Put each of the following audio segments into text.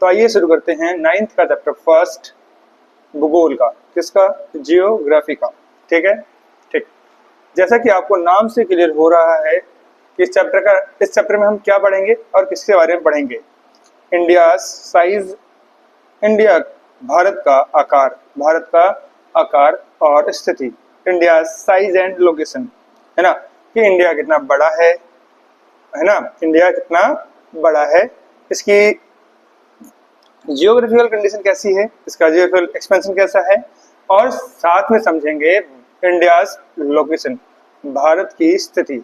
तो आइए शुरू करते हैं 9th का चैप्टर फर्स्ट भूगोल का, किसका? जियोग्राफी का। ठीक है, ठीक। जैसा कि आपको नाम से क्लियर हो रहा है कि इस चैप्टर में हम क्या पढ़ेंगे और किसके बारे में पढ़ेंगे। इंडिया साइज, इंडिया भारत का आकार और स्थिति, इंडिया साइज एंड लोकेशन, है ना, कि इंडिया कितना बड़ा है ना, इंडिया कितना बड़ा है, इसकी जियोग्राफिकल कंडीशन कैसी है, इसका जियोग्राफिकल एक्सपेंशन कैसा है, और साथ में समझेंगे इंडियाज लोकेशन, भारत की स्थिति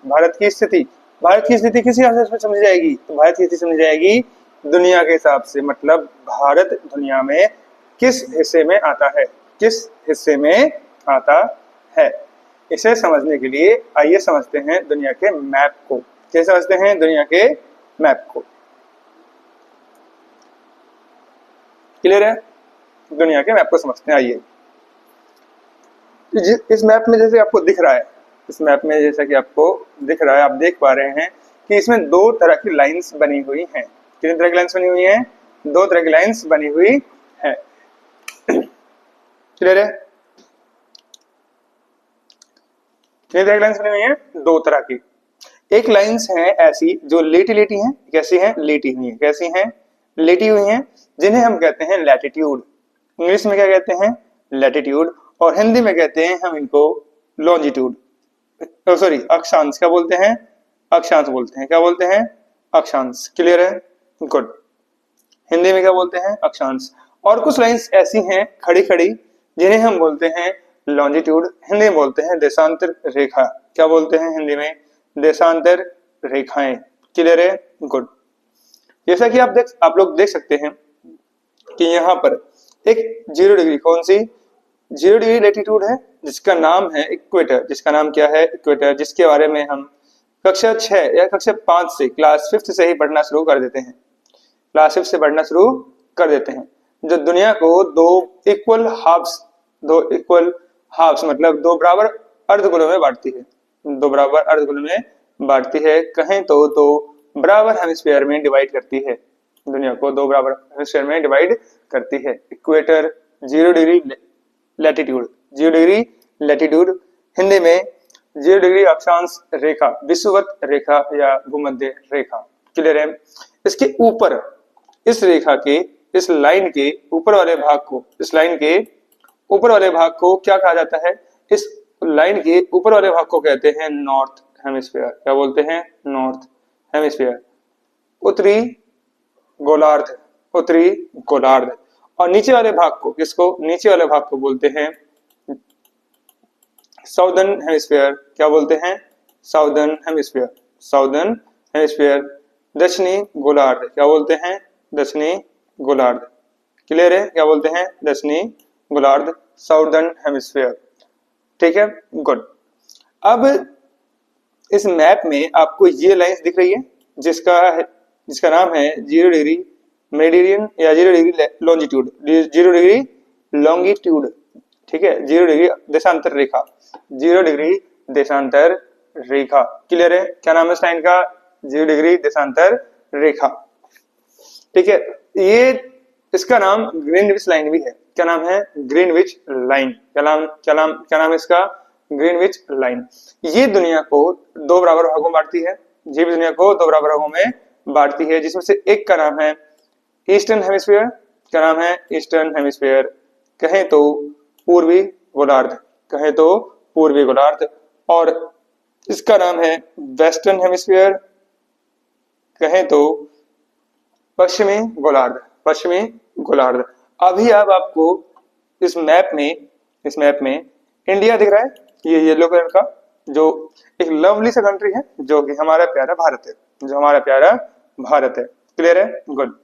किस हिसाब से समझी जाएगी? तो भारत की स्थिति समझी जाएगी दुनिया के हिसाब से, मतलब भारत दुनिया में किस हिस्से में आता है। इसे समझने के लिए आइए समझते हैं दुनिया के मैप को। कैसे समझते हैं दुनिया के मैप को? क्लियर है? दुनिया के मैप को समझते हैं। आइए, इस मैप में जैसे आपको दिख रहा है, आप देख पा रहे हैं कि इसमें दो तरह की लाइंस बनी हुई हैं। कितनी तरह की लाइंस बनी हुई हैं? दो तरह की लाइंस बनी हुई है। क्लियर है? कितनी तरह की लाइंस बनी हुई हैं? दो तरह की। एक लाइंस है ऐसी जो लेटी हैं। कैसी हैं? लेटी हुई हैं। कैसी हैं? लेटी हुई हैं, जिन्हें हम कहते हैं लैटिट्यूड। इंग्लिश में क्या कहते हैं? लैटिट्यूड। और हिंदी में कहते हैं हम इनको लॉन्जिट्यूड, सॉरी अक्षांश। क्या बोलते हैं? अक्षांश बोलते हैं। क्या बोलते हैं? अक्षांश। क्लियर है? गुड। हिंदी में क्या बोलते हैं? अक्षांश। और कुछ लाइंस ऐसी हैं खड़ी खड़ी, जिन्हें हम बोलते हैं लॉन्जिट्यूड, हिंदी में बोलते हैं देशांतर रेखा। क्या बोलते हैं हिंदी में? देशांतर रेखाएं। क्लियर है? गुड। जैसा कि आप लोग देख सकते हैं कि यहाँ पर एक 0 डिग्री, कौन सी? 0 डिग्री लैटिट्यूड है, जिसका नाम है इक्वेटर। जिसका नाम क्या है? इक्वेटर। जिसके बारे में हम कक्षा 6 या कक्षा 5 से, क्लास 5 से ही पढ़ना शुरू कर देते हैं। क्लास 5 से पढ़ना शुरू कर देते हैं। जो दुनिया को दो इक्वल हाफ्स मतलब दो बराबर अर्धगोलों में बांटती है। दो बराबर अर्धगोलों में बांटती है, कहें तो दो बराबर हेमिस्फीयर में डिवाइड करती है। दुनिया को दो बराबर हेमिस्फीयर में डिवाइड करती है। Equator, 0 degree latitude, 0 degree latitude, Hindi में 0 डिग्री अक्षांश रेखा, विषुवत रेखा या भूमध्य रेखा। क्लियर है? इसके ऊपर, इस रेखा के, इस लाइन के ऊपर वाले भाग को, इस लाइन के ऊपर वाले भाग को क्या कहा जाता है? इस लाइन के ऊपर वाले भाग को कहते हैं नॉर्थ हेमिस्फीयर। क्या बोलते हैं? नॉर्थ हेमिस्फीयर, उत्तरी गोलार्ध, उत्तरी गोलार्ध। और नीचे वाले भाग को, किसको? नीचे वाले भाग को बोलते हैं साउदर्न हेमिस्फीयर। क्या बोलते हैं? Southern hemisphere, southern hemisphere. दक्षिणी गोलार्ध। क्या बोलते हैं? दक्षिणी गोलार्ध। क्लियर है? क्या बोलते हैं? दक्षिणी गोलार्ध, साउदर्न हेमिस्फीयर। ठीक है, गुड। अब इस मैप में आपको ये लाइंस दिख रही है, जिसका नाम है 0 डिग्री मेरिडियन या 0 डिग्री लॉन्जिट्यूड, 0 डिग्री लॉन्गिट्यूड। ठीक है, 0 डिग्री देशांतर रेखा, 0 डिग्री देशांतर रेखा। क्लियर है? क्या नाम है इस लाइन का? 0 डिग्री देशांतर रेखा। ठीक है, ये इसका नाम ग्रीनविच लाइन भी है। क्या नाम है? Greenwich line. क्या नाम है इसका? Greenwich line. ये दुनिया को दो बराबर भागों में बांटती है। ये भी दुनिया को दो बराबर भागों में बांटती है, जिसमें से एक का नाम है ईस्टर्न हेमिस्फीयर। क्या नाम है? Eastern hemisphere. कहें तो पूर्वी गोलार्ध, कहें तो पूर्वी गोलार्ध। और इसका नाम है वेस्टर्न हेमिस्फीयर, कहें तो पश्चिमी गोलार्ध, पश्चिमी गोलार्ध। अभी अब आपको इस मैप में इंडिया दिख रहा है, ये येलो कलर का, जो एक लवली सा कंट्री है, जो कि हमारा प्यारा भारत है, जो हमारा प्यारा भारत है। क्लियर है? गुड।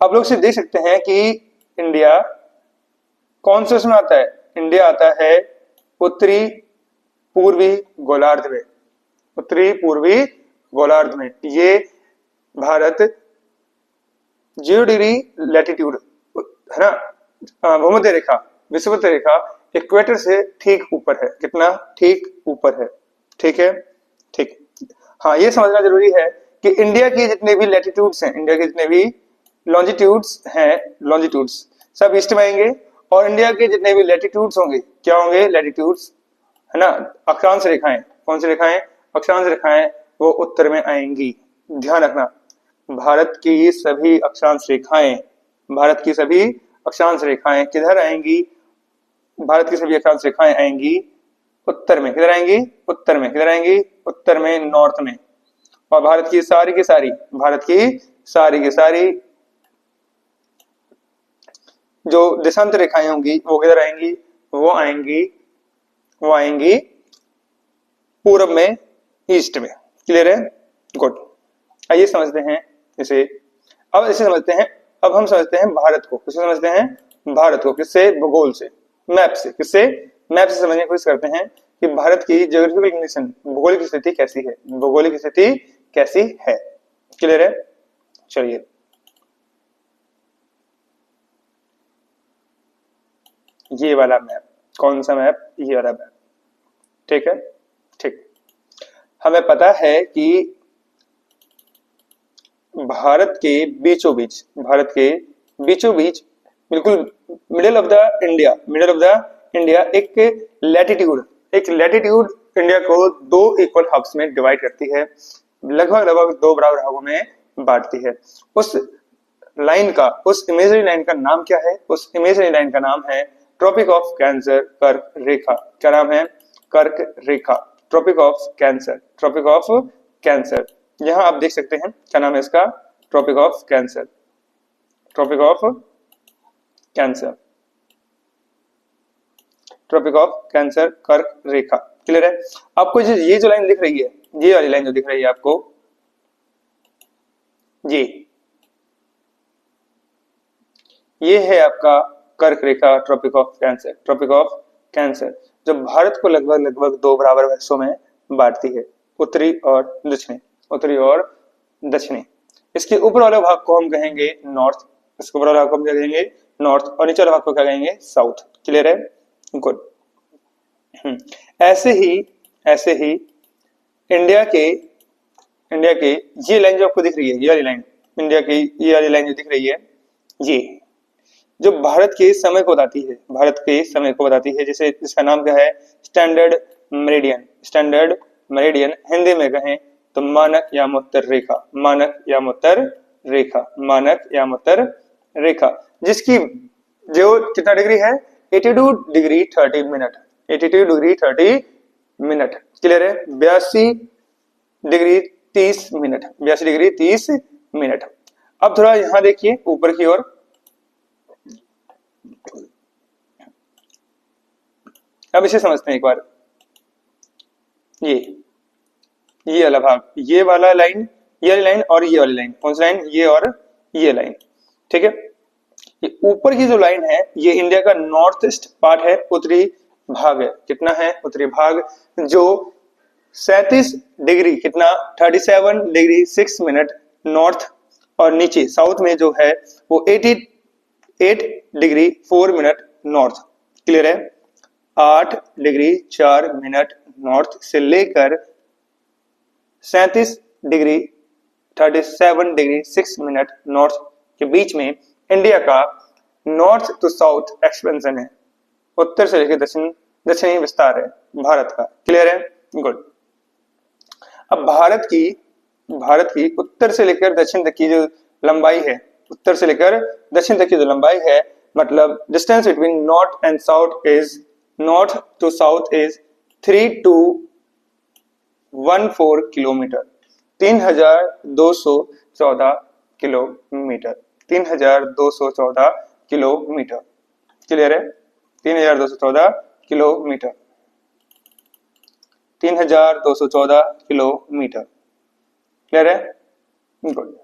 आप लोग से देख सकते हैं कि इंडिया कौन से उसमें आता है? इंडिया आता है उत्तरी पूर्वी गोलार्ध में, उत्तरी पूर्वी गोलार्ध में। ये भारत 0 डिग्री लैटिट्यूड, है ना, भूमध्य रेखा, विषुवत रेखा, इक्वेटर से ठीक ऊपर है। कितना? ठीक ऊपर है। ठीक है, ठीक। हाँ, ये समझना जरूरी है कि इंडिया की जितने भी लैटिट्यूड्स हैं, इंडिया के जितने भी लॉन्जिट्यूड्स हैं, लॉन्जिट्यूड्स सब ईस्ट में आएंगे, और इंडिया के जितने भी लैटिट्यूड्स होंगे क्या होंगे, लैटिट्यूड्स, है ना, अक्षांश रेखाएं, कौन सी रेखाएं, अक्षांश रेखाएं, वो उत्तर में आएंगी। ध्यान रखना, भारत की सभी अक्षांश रेखाएं, भारत की सभी अक्षांश रेखाएं किधर आएंगी, भारत की सभी अक्षांश रेखाएं आएंगी उत्तर में। किधर आएंगी, उत्तर में। किधर आएंगी, उत्तर में, नॉर्थ में। और भारत की सारी, भारत की सारी जो देशांतर रेखाएं होंगी वो किधर आएंगी, वो आएंगी पूरब में, ईस्ट में। क्लियर है, गुड। आइए समझते हैं इसे। अब इसे समझते हैं, अब हम समझते हैं भारत को। किससे समझते हैं, भारत को। किससे, भूगोल से, मैप से। किससे, मैप से समझने की कोशिश करते हैं कि भारत की ज्योग्राफिकल कंडीशन, भौगोलिक स्थिति कैसी है, भौगोलिक स्थिति कैसी है। क्लियर है, चलिए। ये वाला मैप, कौन सा मैप, ये वाला मैप, ठीक है, ठीक। हमें पता है कि भारत के बीचों बीच, भारत के बीचों बीच, बिल्कुल middle of the India, middle of the India एक लैटिट्यूड, एक लैटिट्यूड इंडिया को दो इक्वल हाफ्स में डिवाइड करती है, लगभग दो बराबर भागों में बांटती है। उस लाइन का, उस इमेजरी लाइन का नाम क्या है, उस इमेजरी लाइन का नाम है ट्रॉपिक ऑफ कैंसर, कर्क रेखा। क्या नाम है, कर्क रेखा, Tropic of Cancer, Tropic of Cancer. यहां आप देख सकते हैं क्या नाम है इसका, Tropic of Cancer, Tropic of Cancer, Tropic of Cancer, कर्क रेखा। क्लियर है, आपको ये जो लाइन दिख रही है, ये वाली लाइन जो दिख रही है आपको, ये है आपका कर्क रेखा, Tropic of Cancer, Tropic of Cancer, जो भारत को लगभग दो बराबर हिस्सों में बांटती है, उत्तरी और दक्षिणी, उत्तरी और दक्षिणी। इसके ऊपर वाले भाग को हम कहेंगे नॉर्थ, इसके ऊपर वाले भाग को हम क्या कहेंगे, नॉर्थ, और नीचे वाले भाग को क्या कहेंगे, साउथ। क्लियर है, गुड। ऐसे ही इंडिया के ये लाइन जो आपको दिख रही है, ये वाली लाइन, इंडिया की ये वाली लाइन जो दिख रही है, ये जो भारत के समय को बताती है, भारत के समय को बताती है, जैसे इसका नाम क्या है, standard meridian, standard meridian. Hindi में कहें तो मानक यामोत्तर रेखा, मानक यामोत्तर रेखा, मानक यामोत्तर रेखा, जिसकी जो कितना डिग्री है, 82 degree 30 minute, 82 degree 30 minute. Clear है, 82 डिग्री 30 मिनट, 82 डिग्री 30 मिनट। अब थोड़ा यहां देखिए ऊपर की ओर, अब इसे समझते हैं एक बार। ये वाला भाग, ये वाला लाइन, ये वाली लाइन और ये वाली लाइन, कौन सी लाइन, ये और ये लाइन, ठीक है। ये ऊपर की जो लाइन है, ये इंडिया का नॉर्थ ईस्ट पार्ट है, उत्तरी भाग है। कितना है, उत्तरी भाग, जो 37 डिग्री कितना, 37 डिग्री 6 मिनट नॉर्थ, और नीचे साउथ में जो है वो 88 डिग्री 4 मिनट नॉर्थ। क्लियर है, 8 डिग्री 4 मिनट नॉर्थ से लेकर 37 डिग्री 37 डिग्री 6 मिनट नॉर्थ के बीच में इंडिया का नॉर्थ टू साउथ एक्सपेंशन है, उत्तर से लेकर दक्षिणी विस्तार है भारत का। क्लियर है, गुड। अब भारत की उत्तर से लेकर दक्षिण तक की जो लंबाई है, उत्तर से लेकर दक्षिण तक की जो लंबाई है, मतलब distance between north and south is, north to south is 3214 kilometre, 3214 kilometre, 3214 kilometre. Clear है, 3214 किलोमीटर, 3214 किलोमीटर। क्लियर है, गुड।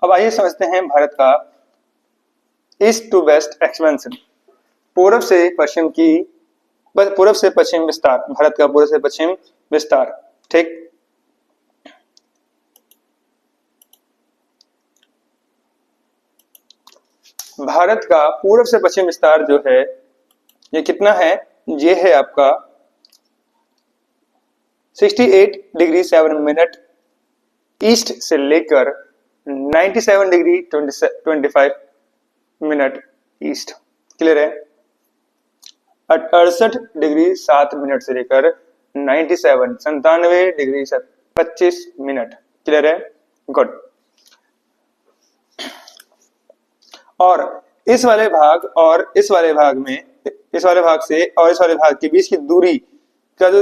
अब आइए समझते हैं भारत का ईस्ट टू वेस्ट एक्सपेंशन, पूर्व से पश्चिम की, पूर्व से पश्चिम विस्तार, भारत का पूर्व से पश्चिम विस्तार। ठीक, भारत का पूर्व से पश्चिम विस्तार जो है ये कितना है, ये है आपका 68 डिग्री 7 मिनट ईस्ट से लेकर 97 डिग्री 25 मिनट ईस्ट। क्लियर है? 68 डिग्री 7 मिनट से लेकर 97 डिग्री 25 मिनट। क्लियर है? गुड। और इस वाले भाग और इस वाले भाग में, इस वाले भाग से और इस वाले भाग के बीच की दूरी का जो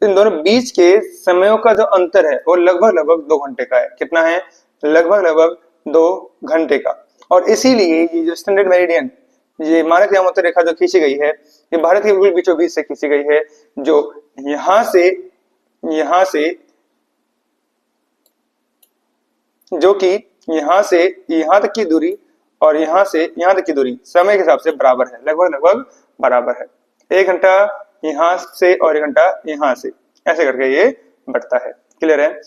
इन दोनों बीच के समयों का जो अंतर है वो लगभग 2 घंटे का है। कितना है? लगभग 2 घंटे का। और इसीलिए ये जो स्टैंडर्ड मेरिडियन, ये मानक यामातो रेखा जो खींची गई है, ये भारत के बिल्कुल बीचों बीच से खींची गई है, जो यहां से जो कि यहां से यहां तक की दूरी और यहां से यहां तक की दूरी समय के हिसाब से बराबर है, लगभग बराबर है। 1 घंटा यहां से और 1 घंटा यहां से, ऐसे करके ये बढ़ता है। क्लियर है?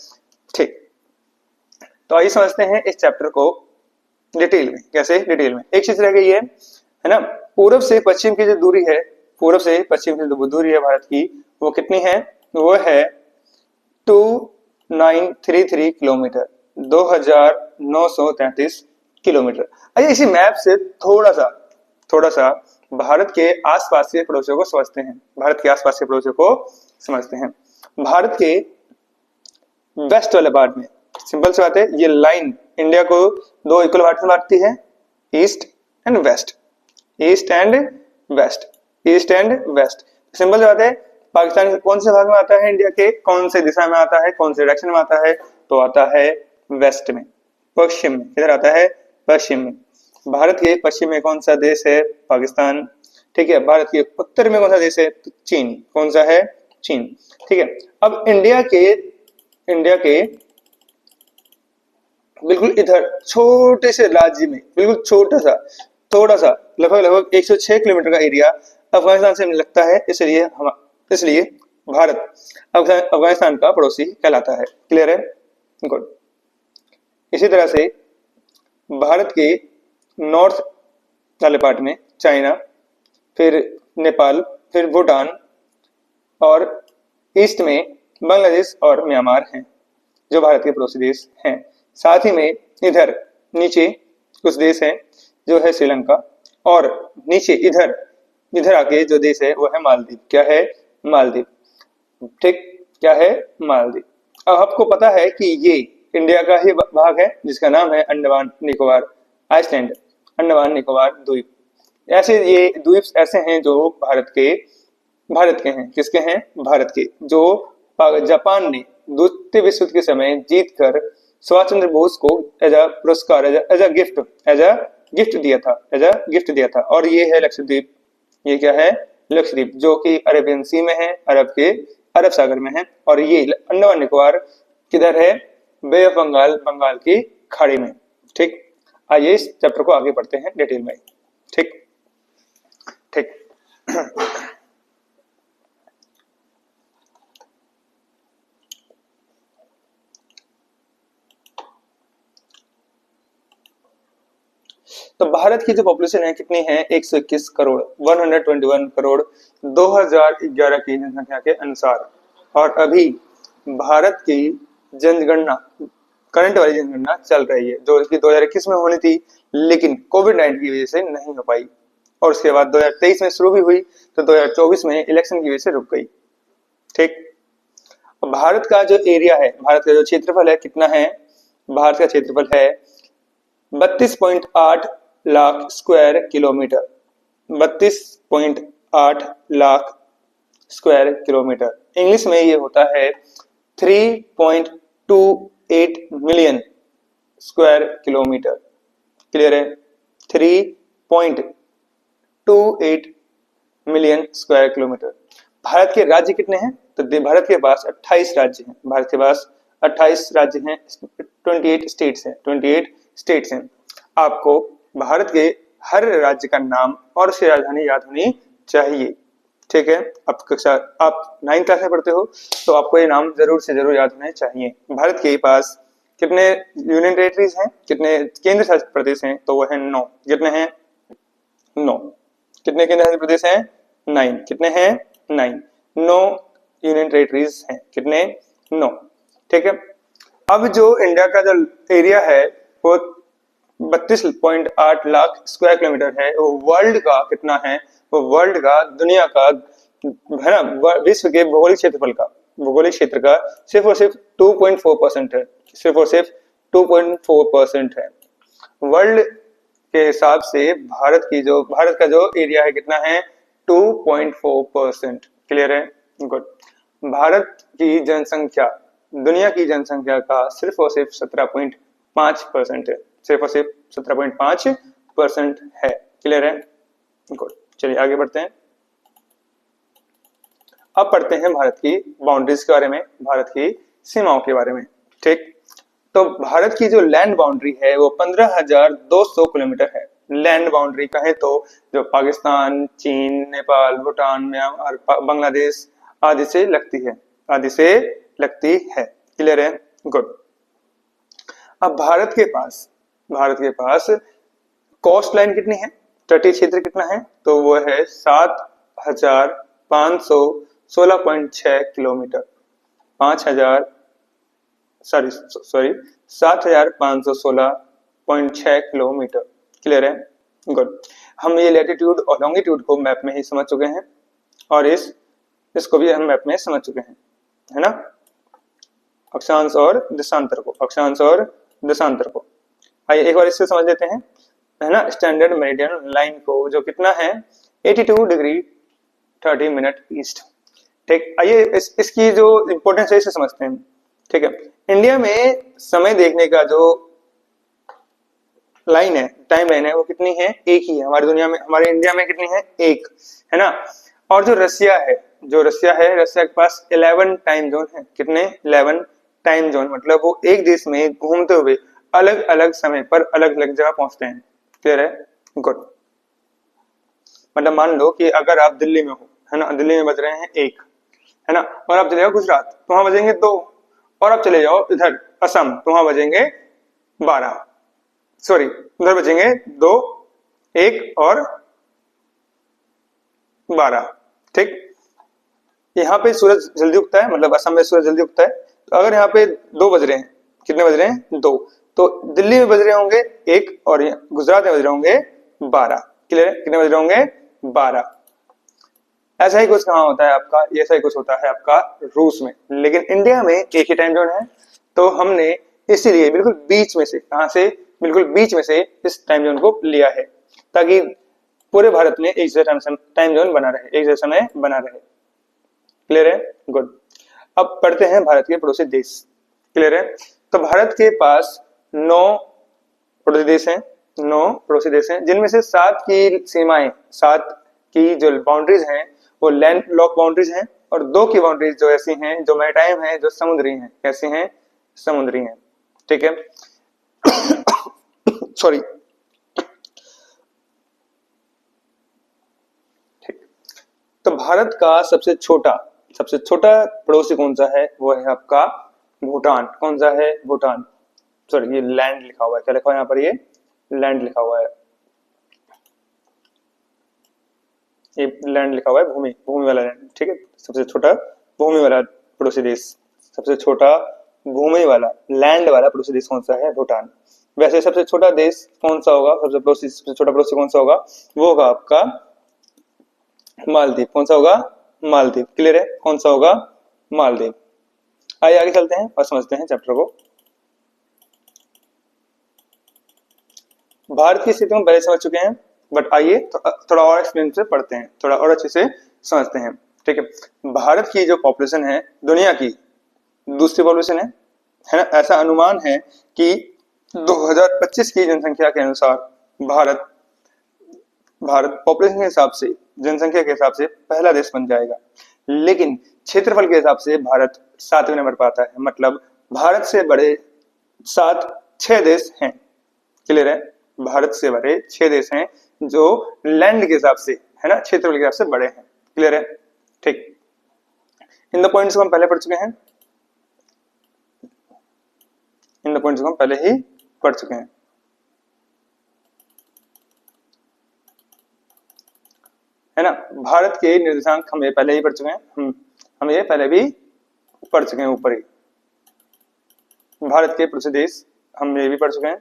ठीक। तो आइए समझते हैं इस चैप्टर को डिटेल में। कैसे? डिटेल में एक चीज रह गई है ना, पूर्व से पश्चिम की जो दूरी है, पूर्व से पश्चिम की जो दूरी है भारत की, वो कितनी है? वो है 2933 किलोमीटर, 2933 किलोमीटर। आइए इसी मैप से थोड़ा सा भारत के आसपास के पड़ोसियों को समझते हैं। भारत के आसपास के पड़ोसियों को समझते हैं। भारत के वेस्ट वाले पार्ट में, सिंपल सी बात है, ये लाइन इंडिया को 2 इक्वल पार्ट में बांटती है, east and west, east and west, east and west. Simple सी बात है, पाकिस्तान कौन से भाग में आता है? इंडिया के कौन से दिशा में आता है? कौन से डायरेक्शन में आता है? तो आता है वेस्ट में, पश्चिम में। किधर आता है? पश्चिम में। भारत के पश्चिम में कौन सा देश है? पाकिस्तान। ठीक है। भारत के उत्तर में कौन सा देश है? तो चीन। कौन सा है? चीन। ठीक है। अब इंडिया के बिल्कुल इधर छोटे से राज्य में, बिल्कुल थोड़ा सा लगभग 106 किलोमीटर का एरिया अफगानिस्तान से लगता है, इसलिए भारत अफगानिस्तान का पड़ोसी कहलाता है। क्लियर है? गुड। इसी तरह से भारत के नॉर्थ वाले पार्ट में चाइना, फिर नेपाल, फिर भूटान, और ईस्ट में बांग्लादेश और म्यांमार हैं, जो भारत के पड़ोसी देश हैं। साथ ही में इधर नीचे कुछ देश हैं, जो है श्रीलंका, और नीचे इधर आके जो देश है वो है मालदीव। क्या है? मालदीव। ठीक। क्या है? मालदीव। अब आपको पता है कि ये इंडिया का ही भाग है, जिसका नाम है अंडमान निकोबार आइसलैंड, अंडमान निकोबार द्वीप। ऐसे ये द्वीप ऐसे हैं जो भारत के हैं। किसके हैं? भारत के। जो जापान ने द्वितीय विश्व युद्ध के समय जीतकर सुभाष चंद्र बोस को एज अ पुरस्कार, एज अ गिफ्ट दिया था। और ये है लक्षद्वीप। ये क्या है? लक्षद्वीप, जो कि अरेबियन सी में है, अरब सागर में है। और ये अंडमान निकोबार किधर है? बे ऑफ बंगाल की खाड़ी में। ठीक। आइए इस चैप्टर को आगे बढ़ते हैं डिटेल में। ठीक। तो भारत की जो पॉपुलेशन है कितनी है? 121 करोड़, 121 करोड़ 2011 की जनसंख्या के अनुसार। और अभी भारत की जनगणना, करंट वाली जनगणना चल रही है, जो कि 2021 में होनी थी, लेकिन कोविड-19 की वजह से नहीं हो पाई। और उसके बाद 2023 में शुरू भी हुई, तो 2024 में इलेक्शन की वजह से रुक गई। ठीक। भारत का जो एरिया है, भारत का जो क्षेत्रफल है, कितना है? भारत का क्षेत्रफल है 32.8 lakh square kilometre, 32.8 lakh square kilometre. English में ये होता है 3.28 मिलियन स्क्वायर किलोमीटर। क्लियर है? 3.28 मिलियन स्क्वायर किलोमीटर। भारत के राज्य कितने हैं? तो भारत के पास 28 राज्य हैं। भारत के पास 28 राज्य हैं, 28 स्टेट्स हैं। आपको भारत के हर राज्य का नाम और उसकी राजधानी याद होनी चाहिए। ठीक है? आप 9th क्लास में पढ़ते हो, तो आपको ये नाम जरूर से जरूर याद होने चाहिए। भारत के पास कितने यूनियन टेरिटरीज हैं, कितने केंद्र शासित प्रदेश हैं? तो वो है 9। कितने हैं? 9। कितने केंद्र शासित प्रदेश हैं? 9। कितने हैं? 9। यूनियन टेरिटरीज हैं। कितने? 9। ठीक है। अब जो इंडिया का जो एरिया है वो 32.8 लाख स्क्वायर किलोमीटर है। वो वर्ल्ड का कितना है? वो वर्ल्ड का, दुनिया का है ना, विश्व के भौगोलिक क्षेत्रफल का, भौगोलिक क्षेत्र का सिर्फ और सिर्फ 2.4% है। सिर्फ और सिर्फ 2.4% है। वर्ल्ड के हिसाब से भारत का जो एरिया है कितना है? 2.4%। क्लियर है? गुड। भारत की जनसंख्या दुनिया की जनसंख्या का सिर्फ और सिर्फ 17.5% है। सिर्फ और सिर्फ 17.5% है। क्लियर है? गुड। चलिए आगे बढ़ते हैं। अब पढ़ते हैं भारत की बाउंड्रीज के बारे में, भारत की सीमाओं के बारे में। ठीक। तो भारत की जो लैंड बाउंड्री है वो 15,200 किलोमीटर है। लैंड बाउंड्री कहें तो जो पाकिस्तान, चीन, नेपाल, भूटान, म्यांमार, बांग्लादेश आदि से लगती है, आदि से लगती है। क्लियर है? गुड। अब भारत के पास कोस्ट लाइन कितनी है? तटीय क्षेत्र कितना है? तो वो है 7,516.6 किलोमीटर। 7,516.6 किलोमीटर। क्लियर है? गुड। हम ये लैटिट्यूड और लॉन्गिट्यूड को मैप में ही समझ चुके हैं और इसको भी हम मैप में समझ चुके हैं, है ना, अक्षांश और देशांतर को। आइए एक बार इससे समझ लेते हैं, है ना, स्टैंडर्ड मेरिडियन लाइन को, जो कितना है? 82 डिग्री 30 मिनट ईस्ट। ठीक। आइए इसकी जो इंपॉर्टेंस है इसे समझते हैं। ठीक है। इंडिया में समय देखने का जो लाइन है, टाइम लाइन है, वो कितनी है? एक ही है। हमारे इंडिया में कितनी है? एक, है ना। और जो रसिया है, रसिया के पास 11 टाइम जोन है। कितने? 11 टाइम जोन। मतलब वो एक देश में घूमते हुए अलग अलग समय पर अलग अलग जगह पहुंचते हैं। क्लियर है? गुड। मतलब मान लो कि अगर आप दिल्ली में हो, है ना, दिल्ली में बज रहे हैं 1, है ना, और आप चले जाओ गुजरात तो वहां बजेंगे 2, और आप चले जाओ इधर असम तो वहां बजेंगे 12, सॉरी उधर बजेंगे 2, 1 और 12। ठीक। यहाँ पे सूरज जल्दी उगता है, मतलब असम में सूरज जल्दी उगता है। तो अगर यहाँ पे 2 बज रहे हैं, कितने बज रहे हैं? 2, तो दिल्ली में बज रहे होंगे 1 और गुजरात में बज रहे होंगे 12। क्लियर है? कितने बज रहे होंगे? 12। ऐसा ही कुछ कहाँ होता है आपका? ऐसा ही कुछ होता है आपका रूस में। लेकिन इंडिया में एक ही टाइम जोन है, तो हमने इसीलिए बिल्कुल बीच में से, कहां से? बिल्कुल बीच में से इस टाइम जोन को लिया है, ताकि पूरे भारत में एक जैसा टाइम जोन बना रहे, एक जैसा समय बना रहे। क्लियर है? गुड। अब पढ़ते हैं भारत के पड़ोसी देश। क्लियर है? तो भारत के पास 9 पड़ोसी देश हैं, 9 पड़ोसी देश हैं, जिनमें से 7 की सीमाएं, 7 की जो बाउंड्रीज हैं वो लैंड लॉक बाउंड्रीज हैं, और 2 की बाउंड्रीज जो ऐसी हैं, जो मैरीटाइम हैं, जो समुद्री हैं। कैसी हैं? समुद्री हैं। ठीक है। सॉरी। ठीक। तो भारत का सबसे छोटा पड़ोसी कौन सा है? वो है आपका भूटान। कौन सा है? भूटान। सॉरी, ये लैंड लिखा हुआ है, क्या लिखा हुआ है यहाँ पर? ये लैंड लिखा हुआ है, ये लैंड लिखा हुआ है, भूमि वाला लैंड। ठीक है। सबसे छोटा भूमि वाला पड़ोसी देश, सबसे छोटा भूमि वाला, लैंड वाला पड़ोसी देश कौन सा है? भूटान। वैसे सबसे छोटा देश कौन सा होगा? सबसे छोटा पड़ोसी कौन सा होगा? वो होगा आपका मालदीव। कौन सा होगा? मालदीव। क्लियर है? कौन सा होगा? मालदीव। आइए आगे चलते हैं और समझते हैं चैप्टर को। भारत की स्थिति में पहले समझ चुके हैं, बट आइए थोड़ा और एक्सप्लेन से पढ़ते हैं, थोड़ा और अच्छे से समझते हैं। ठीक है। भारत की जो पॉपुलेशन है दुनिया की दूसरी पॉपुलेशन है ना। ऐसा अनुमान है कि 2025 की जनसंख्या के अनुसार भारत पॉपुलेशन के हिसाब से, जनसंख्या के हिसाब से पहला देश बन जाएगा। लेकिन क्षेत्रफल के हिसाब से भारत 7वें नंबर पर आता है। मतलब भारत से बड़े 6 देश हैं। क्लियर है? भारत से बड़े 6 देश हैं जो लैंड के हिसाब से, है ना, क्षेत्रफल के हिसाब से बड़े हैं। क्लियर है? ठीक। इन द पॉइंट्स को हम पहले पढ़ चुके हैं, है ना। भारत के निर्देशांक हम पहले ही पढ़ चुके हैं। हम ये पहले भी पढ़ चुके हैं ऊपर ही। भारत के पड़ोसी देश हम ये भी पढ़ चुके हैं।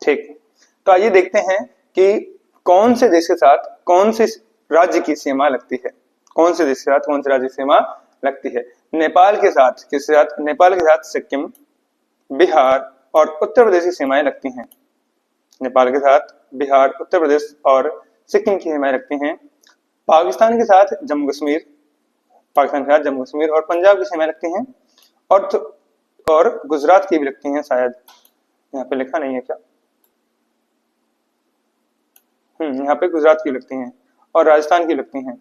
ठीक, तो आइए देखते हैं कि कौन से देश के साथ कौन से राज्य की सीमा लगती है। कौन से देश के साथ कौन से राज्य की सीमा लगती है। नेपाल के साथ किसके साथ, नेपाल के साथ सिक्किम, बिहार और उत्तर प्रदेश की सीमाएं लगती हैं। नेपाल के साथ बिहार, उत्तर प्रदेश और सिक्किम की सीमाएं लगती हैं। पाकिस्तान के साथ जम्मू कश्मीर, पाकिस्तान के साथ जम्मू कश्मीर और पंजाब की सीमाएं लगती हैं। और गुजरात की भी लगती हैं शायद, यहाँ पे लिखा नहीं है क्या, यहाँ पे गुजरात की लगती हैं और राजस्थान की लगती हैं।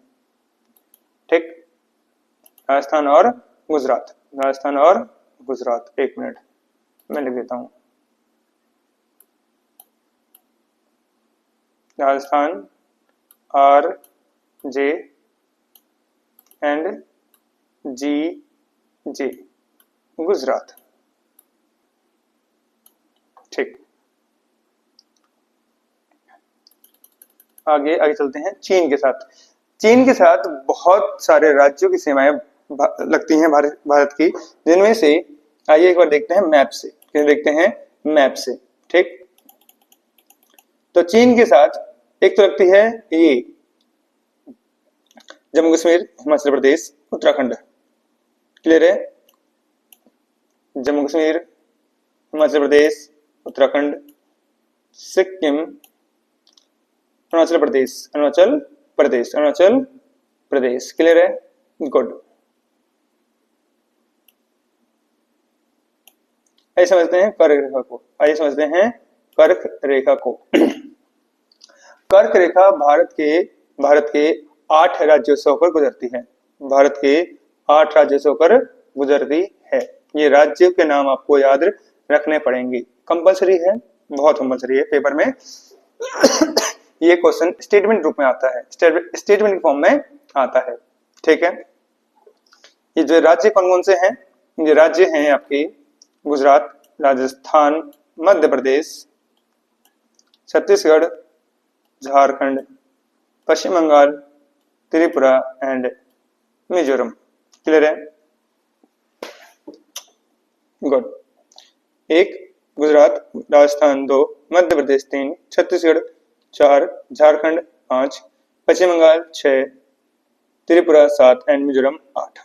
ठीक, राजस्थान और गुजरात, राजस्थान और गुजरात। एक मिनट मैं लिख देता हूं। राजस्थान आर जे एंड जी जे, गुजरात। ठीक, आगे आगे चलते हैं चीन के साथ। चीन के साथ बहुत सारे राज्यों की सीमाएं लगती हैं भारत की, जिनमें से आइए एक बार देखते हैं मैप से, देखते हैं मैप से। ठीक, तो चीन के साथ एक तो लगती है ये जम्मू कश्मीर, हिमाचल प्रदेश, उत्तराखंड। क्लियर है, जम्मू कश्मीर, हिमाचल प्रदेश, उत्तराखंड, सिक्किम, अरुणाचल प्रदेश, अरुणाचल प्रदेश, अरुणाचल प्रदेश। क्लियर है, गुड। आइए समझते हैं कर्क रेखा को, आइए समझते हैं कर्क रेखा को। कर्क रेखा भारत के 8 राज्यों से होकर गुजरती है। भारत के 8 राज्यों से होकर गुजरती है। ये राज्यों के नाम आपको याद रखने पड़ेंगे, कंपलसरी है, बहुत कंपलसरी है पेपर में। ये क्वेश्चन स्टेटमेंट रूप में आता है, स्टेटमेंट फॉर्म में आता है। ठीक है, ये जो राज्य कौन कौन से हैं, ये राज्य हैं आपके गुजरात, राजस्थान, मध्य प्रदेश, छत्तीसगढ़, झारखंड, पश्चिम बंगाल, त्रिपुरा एंड मिजोरम। क्लियर है, गुड। 1 गुजरात, राजस्थान 2, मध्य प्रदेश 3, छत्तीसगढ़ 4, झारखंड 5, पश्चिम बंगाल 6, त्रिपुरा 7 एंड मिजोरम 8।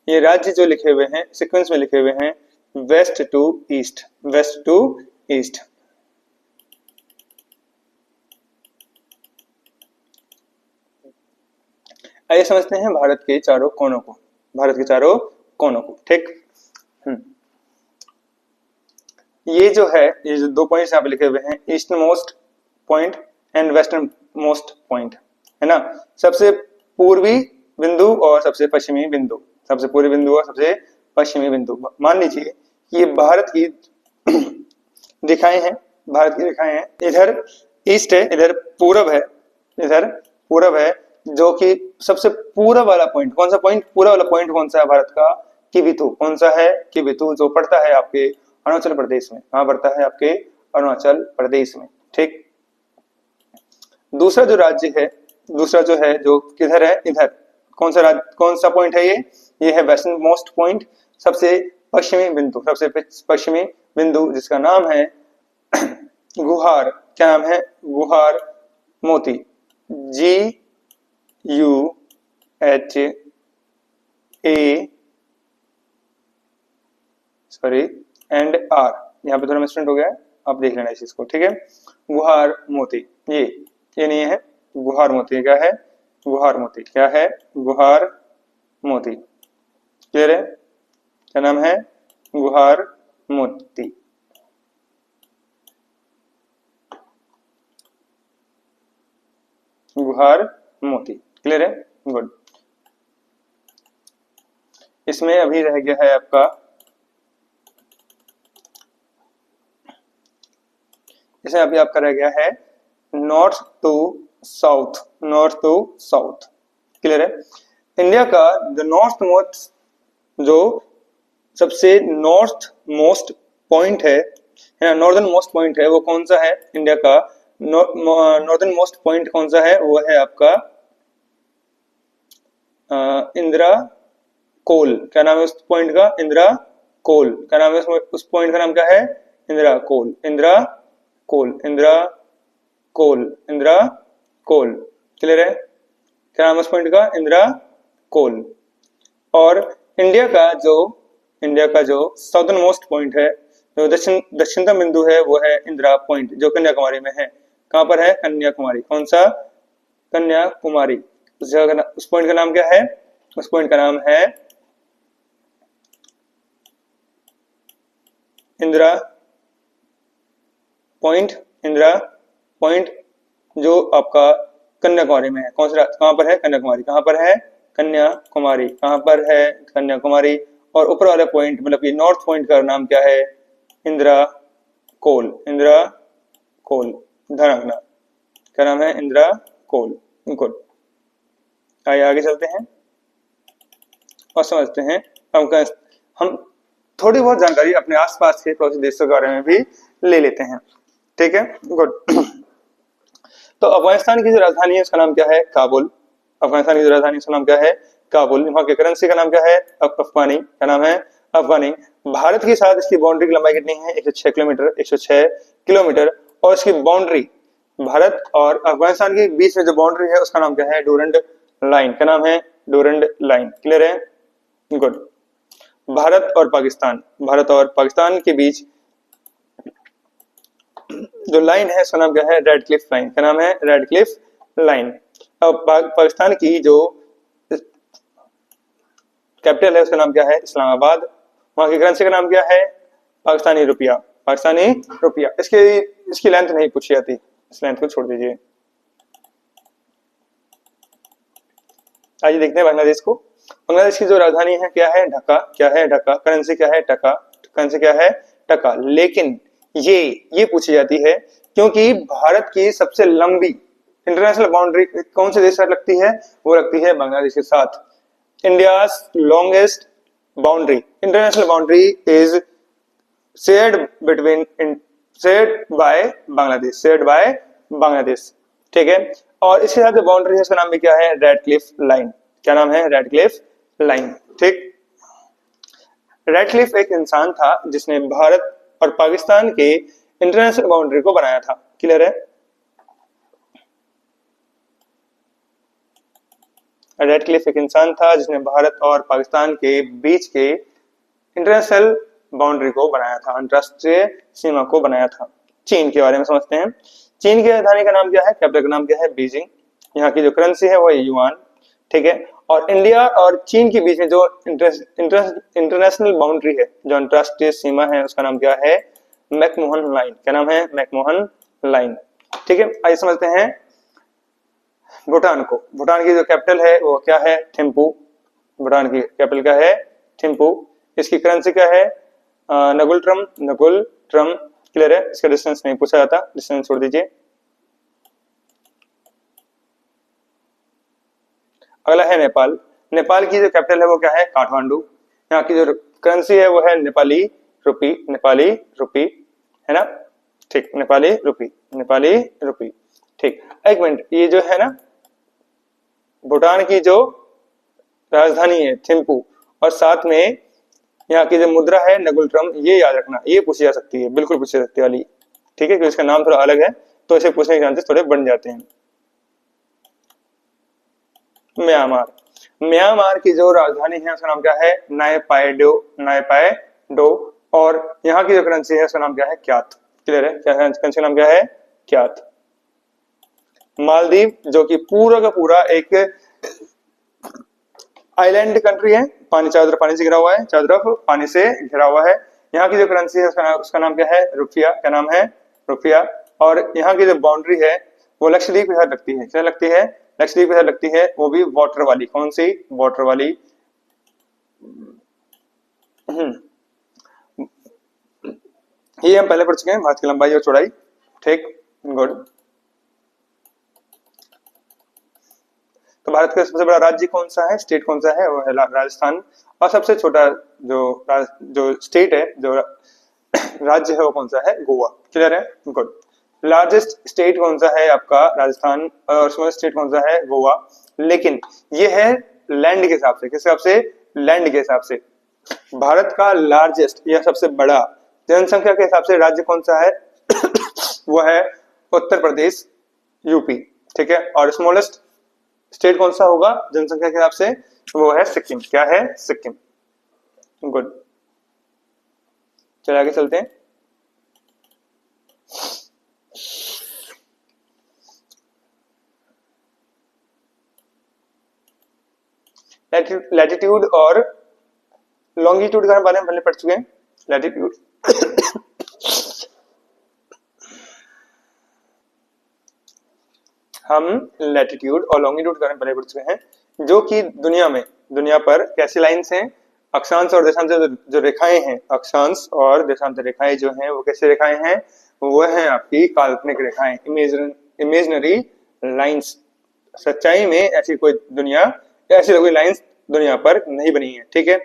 ये राज्य जो लिखे हुए हैं सीक्वेंस में लिखे हुए हैं west to east, west to east. आइए समझते हैं भारत के चारों कोनों को, भारत के चारों कोनों को। ठीक, ये जो है, ये जो 2 पॉइंट्स यहाँ पे लिखे हुए हैं, eastern most point and western most point, है ना। सबसे पूर्वी बिंदु और सबसे पश्चिमी बिंदु, सबसे पूर्वी बिंदु और सबसे पश्चिमी बिंदु। मान लीजिए ये भारत की दिखाएं हैं, भारत की दिखाएं हैं। इधर ईस्ट है, इधर पूरब है, इधर पूरब है, जो कि सबसे पूरब वाला पॉइंट कौन सा पॉइंट, पूरा वाला पॉइंट कौन सा है भारत का, किबिथु। कौन सा है, किबिथु, जो पड़ता है आपके अरुणाचल प्रदेश में। कहां पड़ता है, आपके अरुणाचल प्रदेश में। ठीक, दूसरा जो राज्य है, दूसरा जो है जो किधर है, इधर कौन सा राज्य, कौन सा पॉइंट है, ये है वेस्टर्न मोस्ट पॉइंट, सबसे पश्चिमी बिंदु, सबसे पश्चिमी बिंदु, जिसका नाम है गुहार। क्या नाम है, गुहार मोती, GUHA एंड R। यहाँ पे थोड़ा मिसप्रिंट हो गया है, आप देख लेना इस चीज को। ठीक है, गुहार मोती, ये नहीं है गुहार मोती। क्या है, गुहार मोती, क्या है, गुहार मोती। क्लियर है, क्या नाम है, गुहार मोती। गुहार मोती। क्लियर है, गुड। इसमें अभी रह गया है आपका, इसमें अभी आपका रह गया है north to south, north to south. Clear है, इंडिया का द नॉर्थ मोस्ट, जो सबसे नॉर्थ मोस्ट पॉइंट है है ना। नॉर्दर्न मोस्ट पॉइंट है वो कौन सा है इंडिया का, नॉर्दर्न मोस्ट पॉइंट कौन सा है, वो है आपका इंदिरा कोल। क्या नाम है उस पॉइंट का, इंदिरा कोल। क्या नाम है उस पॉइंट का नाम क्या है, इंदिरा कोल, इंदिरा कोल, इंदिरा कोल, इंदिरा कोल। क्लियर है, क्या नाम है उस पॉइंट का, इंदिरा कोल। और इंडिया का जो साउदर्न मोस्ट पॉइंट है, जो दक्षिणतम बिंदु है, वो है इंदिरा पॉइंट, जो कन्याकुमारी में है। कहां पर है, कन्याकुमारी। कौन सा, कन्याकुमारी। उस जगह का, उस पॉइंट का नाम क्या है, उस पॉइंट का नाम है इंदिरा पॉइंट, इंदिरा पॉइंट, जो आपका कन्याकुमारी में है। कौन सा, कहां पर है, कन्याकुमारी। कहां पर है, कन्याकुमारी। कहां पर है, कन्याकुमारी। और ऊपर वाले पॉइंट मतलब कि नॉर्थ पॉइंट का नाम क्या है, इंदिरा कोल, इंदिरा कोल। ध्यान रखना, क्या नाम है, इंदिरा कोल। गुड, आइए आगे चलते हैं और समझते हैं। हम थोड़ी बहुत जानकारी अपने आसपास के पड़ोसी देशों के बारे में भी ले लेते हैं। ठीक है, गुड। तो अफगानिस्तान की जो राजधानी है उसका नाम क्या है, काबुल। अफगानिस्तान की जो राजधानी है उसका नाम क्या है, काबुल। वहां की करेंसी का नाम क्या है, अफगानी। क्या नाम है, अफगानी। भारत के साथ इसकी बाउंड्री की लंबाई कितनी है, 106 किलोमीटर, 106 किलोमीटर। और इसकी बाउंड्री, भारत और अफगानिस्तान के बीच में जो बाउंड्री है उसका नाम क्या है, डोरंड लाइन। क्या नाम है, डोरंड लाइन। क्लियर है, गुड। भारत और पाकिस्तान के बीच जो लाइन है उसका नाम क्या है, रेड क्लिफ लाइन। क्या नाम है, रेड क्लिफ लाइन। अब पाकिस्तान की जो कैपिटल है उसका नाम क्या है, इस्लामाबाद। वहां की करेंसी का नाम क्या है, पाकिस्तानी रुपया, पाकिस्तानी रुपया। इसकी लेंथ नहीं पूछी जाती, इस लेंथ को छोड़ दीजिए। आइए देखते हैं बांग्लादेश को। बांग्लादेश की जो राजधानी है क्या है, ढाका। क्या है, ढाका। करेंसी क्या है, टका। करेंसी क्या है, टका। लेकिन ये पूछी जाती है क्योंकि भारत की सबसे लंबी इंटरनेशनल बाउंड्री कौन से देश से लगती है, वो लगती है बांग्लादेश के साथ। India's longest boundary, international boundary is shared by Bangladesh, ठीक है। और इसके साथ जो बाउंड्री है उसका नाम भी क्या है, रेड क्लिफ लाइन। क्या नाम है, रेड क्लिफ लाइन। ठीक, रेड क्लिफ एक इंसान था जिसने भारत और पाकिस्तान के इंटरनेशनल बाउंड्री को बनाया था। क्लियर है, रेड क्लिफ एक इंसान था जिसने भारत और पाकिस्तान के बीच के इंटरनेशनल बाउंड्री को बनाया था, अंतरराष्ट्रीय सीमा को बनाया था। चीन के बारे में समझते हैं। चीन की राजधानी का नाम क्या है, कैपिटल का नाम क्या है, बीजिंग। यहाँ की जो करेंसी है वो युआन। ठीक है, और इंडिया और चीन के बीच में जो इंटरनेशनल बाउंड्री है, जो अंतरराष्ट्रीय सीमा है, उसका नाम क्या है, मैकमोहन लाइन। क्या नाम है, मैकमोहन लाइन। ठीक है, आइए समझते हैं भूटान को। भूटान की जो कैपिटल है वो क्या है, थिम्पू। भूटान की कैपिटल क्या है, थिम्पू। इसकी करेंसी क्या है, नगुल ट्रम, नगुल ट्रम। क्लियर है, इसका डिस्टेंस नहीं पूछा जाता, डिस्टेंस छोड़ दीजिए। अगला है नेपाल। नेपाल की जो कैपिटल है वो क्या है, काठमांडू। यहाँ की जो करेंसी है वो है नेपाली रुपी, नेपाली रुपी, है ना। ठीक, नेपाली रुपी, नेपाली रुपी। ठीक, एक मिनट, ये जो है ना भूटान की जो राजधानी है थिम्पू, और साथ में यहाँ की जो मुद्रा है नगुल ट्रम, ये याद रखना, ये पूछी जा सकती है, बिल्कुल पूछी जा सकती है वाली। ठीक है, क्योंकि इसका नाम थोड़ा अलग है तो इसे पूछने के चांसेस थोड़े बढ़ जाते हैं। म्यांमार। म्यांमार की जो राजधानी है उसका नाम क्या है, नायपायडो, नायपायडो। और यहाँ की जो करेंसी है उसका नाम क्या है, क्यात। क्लियर है, क्या है करेंसी का नाम क्या है, क्यात। मालदीव, जो कि पूरा का पूरा एक आइलैंड कंट्री है, पानी चारों तरफ पानी से घिरा हुआ है, चारों तरफ पानी से घिरा हुआ है। यहाँ की जो करेंसी है उसका नाम क्या है, रुपया। क्या नाम है, रुपया। और यहाँ की जो बाउंड्री है वो लक्षद्वीप के साथ लगती है। क्या लगती है, लक्षद्वीप के साथ लगती है, वो भी वाटर वाली। कौन सी, वाटर वाली। ये हम पहले पढ़ चुके हैं, भारत की लंबाई और चौड़ाई। ठीक, गुड। तो भारत का सबसे बड़ा राज्य कौन सा है, स्टेट कौन सा है, वो है राजस्थान। और सबसे छोटा जो स्टेट है, जो राज्य है वो कौन सा है? गोवा। क्लियर है? गुड। लार्जेस्ट स्टेट कौन सा है आपका? राजस्थान। और स्मॉलेस्ट स्टेट कौन सा है? गोवा। लेकिन ये है लैंड के हिसाब से। किस हिसाब से? लैंड के हिसाब से। भारत का लार्जेस्ट या सबसे बड़ा जनसंख्या के हिसाब से राज्य कौन सा है? वो है उत्तर प्रदेश, यूपी। ठीक है। और स्मॉलेस्ट स्टेट कौन सा होगा जनसंख्या के हिसाब से? वो है सिक्किम। क्या है? सिक्किम। गुड। चलिए आगे चलते हैं। लैटिट्यूड और लॉन्गिट्यूड के बारे में पहले पढ़ चुके हैं। लैटिट्यूड हम लैटिट्यूड और लॉन्गिट्यूड के बारे में पहले पढ़ चुके हैं, जो कि दुनिया पर कैसी लाइंस हैं? अक्षांश और देशांतर जो रेखाएं हैं, अक्षांश और देशांतर रेखाएं जो हैं वो कैसे रेखाएं हैं? वो हैं आपकी काल्पनिक रेखाएं, इमेजिनरी लाइंस। सच्चाई में ऐसी कोई लाइंस दुनिया पर नहीं बनी है। ठीक है।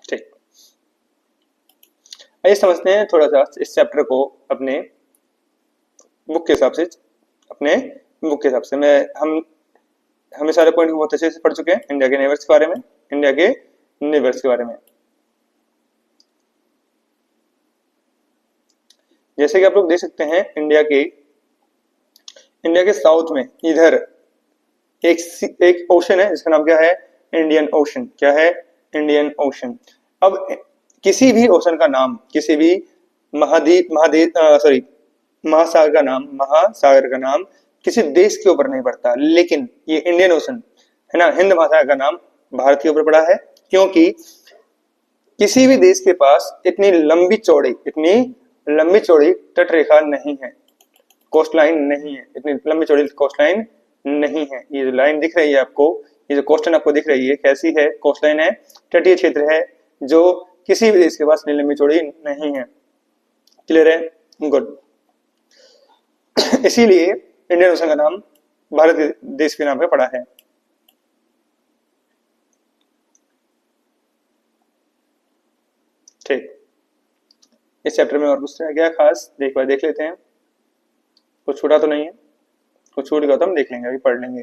ठीक, आइए समझते हैं थोड़ा सा इस चैप्टर को अपने बुक के हिसाब से। हम सारे पॉइंट को बहुत अच्छे से पढ़ चुके हैं। इंडिया के नेबर्स के बारे में, जैसे कि आप लोग देख सकते हैं, इंडिया के साउथ में इधर एक ओशन है जिसका नाम क्या है? Indian ocean. क्या है? Indian ocean. अब किसी भी ओशन का नाम, किसी भी महासागर का नाम किसी देश के ऊपर नहीं पड़ता, लेकिन ये इंडियन ओशन है ना, हिंद महासागर का नाम भारत के ऊपर पड़ा है। क्योंकि किसी भी देश के पास इतनी लंबी चौड़ी तट रेखा नहीं है, कोस्ट लाइन नहीं है, इतनी लंबी चौड़ी कोस्ट लाइन नहीं है। ये जो लाइन दिख रही है आपको, ये जो कोस्टन आपको दिख रही है, कैसी है? कोस्ट लाइन है, तटीय क्षेत्र है, जो किसी भी देश के पास इतनी लंबी चौड़ी नहीं है। क्लियर है? गुड। इसीलिए इंडियन ओशन का नाम भारत के देश के नाम पे पड़ा है। ठीक, इस चैप्टर में और कुछ रह गया खास? देख लेते हैं, कुछ छूटा तो नहीं है? कुछ छूट गया तो हम देख लेंगे, अभी पढ़ लेंगे।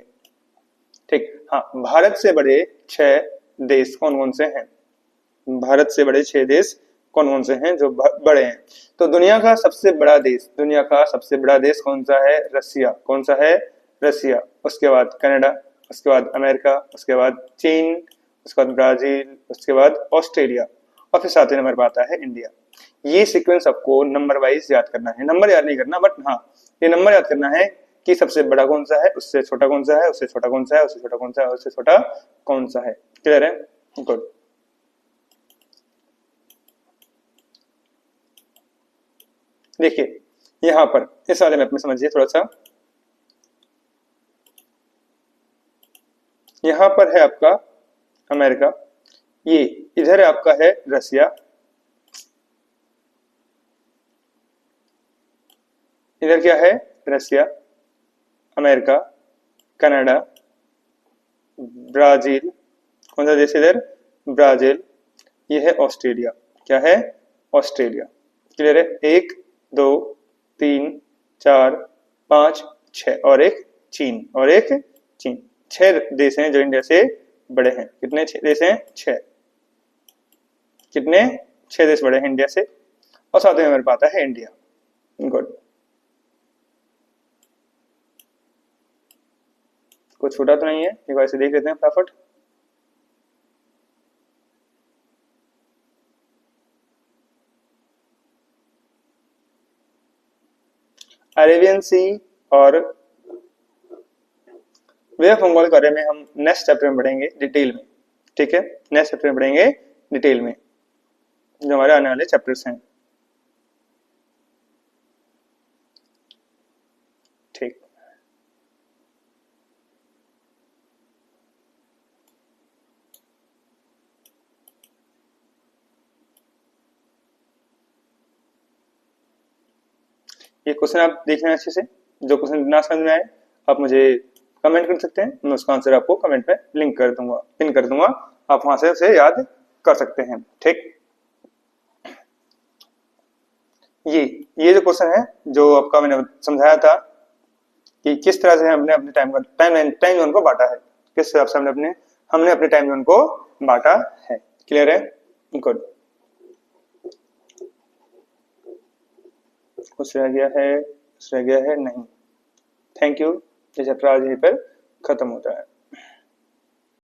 ठीक, हाँ, भारत से बड़े 6 देश कौन कौन से हैं? भारत से बड़े 6 देश कौन कौन से हैं जो बड़े हैं? तो दुनिया का सबसे बड़ा देश कौन सा है? रसिया। कौन सा है? रसिया। उसके बाद कनाडा, उसके बाद अमेरिका, उसके बाद चीन, उसके बाद ब्राजील, उसके बाद ऑस्ट्रेलिया, और फिर 7वें नंबर पर आता है इंडिया। ये सीक्वेंस आपको नंबर वाइज याद करना है, नंबर याद नहीं करना, बट हाँ ये नंबर याद करना है कि सबसे बड़ा कौन सा है, उससे छोटा कौन सा है, उससे छोटा कौन सा है, उससे छोटा कौन सा है, उससे छोटा कौन सा है। क्लियर है? गुड। देखिए यहां पर इस वाले मैप में समझिए थोड़ा सा। यहां पर है आपका अमेरिका, ये इधर आपका है रसिया, इधर क्या है? रसिया, अमेरिका, कनाडा, ब्राजील, कौन सा देश इधर? ब्राजील। ये है ऑस्ट्रेलिया। क्या है? ऑस्ट्रेलिया। क्लियर है? 1 2 3 4 5 6 और एक चीन। 6 देश हैं जो इंडिया से बड़े हैं। कितने 6 देश हैं? 6। कितने? 6 देश बड़े हैं इंडिया से, और 7वें नंबर पर आता है इंडिया। गुड। कुछ छूटा तो नहीं है? एक बार से देख लेते हैं फटाफट। अरेबियन सी और वे ऑफ बंगाल के बारे में हम नेक्स्ट चैप्टर में पढ़ेंगे डिटेल में। ठीक है, नेक्स्ट चैप्टर में पढ़ेंगे डिटेल में, जो हमारे आने वाले चैप्टर्स हैं। ठीक, ये क्वेश्चन आप देख लें अच्छे से। जो क्वेश्चन ना समझ में आए आप मुझे कमेंट कर सकते हैं, मैं उसका आंसर आपको कमेंट में लिंक कर दूंगा, पिन कर दूंगा, आप वहां से उसे याद कर सकते हैं। ठीक, ये जो क्वेश्चन है जो आपका मैंने समझाया था कि किस तरह से हमने अपने टाइम जोन को बांटा है, किस हिसाब से हमने अपने टाइम जोन को बांटा है। क्लियर है? गुड। कुछ रह गया है? नहीं। Thank you. ये चैप्टर आज यहीं पर खत्म होता है।